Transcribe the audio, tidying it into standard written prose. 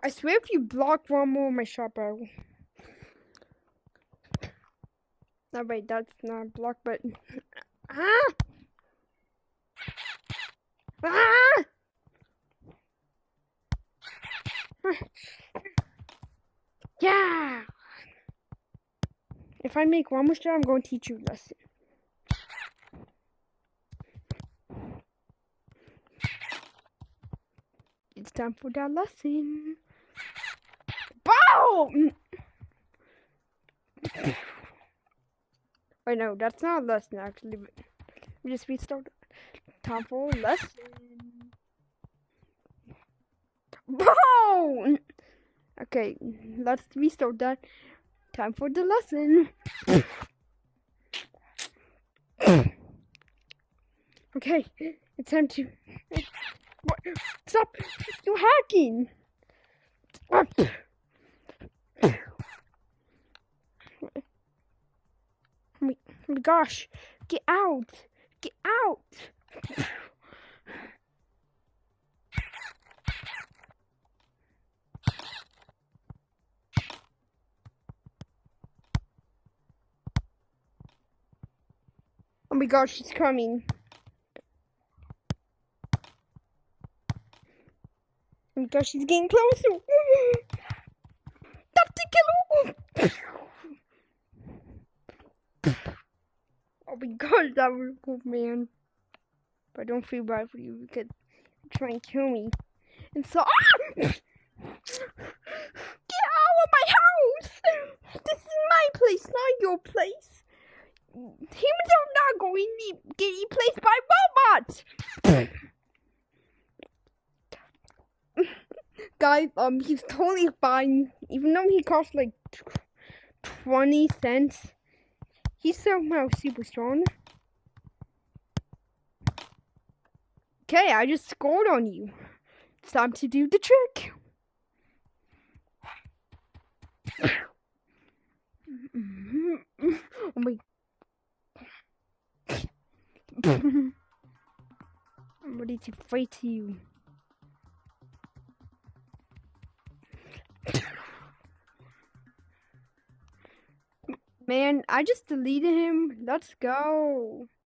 I swear if you block one more of my shot, I will. No, wait, that's not a block, but. Ah! Ah! Yeah! If I make one more shot, I'm going to teach you a lesson. It's time for that lesson. Boom! Wait, no, that's not a lesson, actually. We just restart. Time for a lesson. Boom! Okay, let's restart that. Time for the lesson. Okay, it's time to. What? Stop! You're hacking! Oh my gosh! Get out! Get out! Oh my gosh, she's coming. Oh my gosh, she's getting closer. That's the killer. Oh my gosh, that was cool, man. But I don't feel bad for you because you're trying to kill me. And so, get out of my house! This is my place, not your place. Humans are not going to get replaced by robots. Guys, he's totally fine. Even though he costs like 20 cents, he's somehow super strong. Okay, I just scored on you. It's time to do the trick. Oh my. I'm ready to fight you. Man, I just deleted him. Let's go.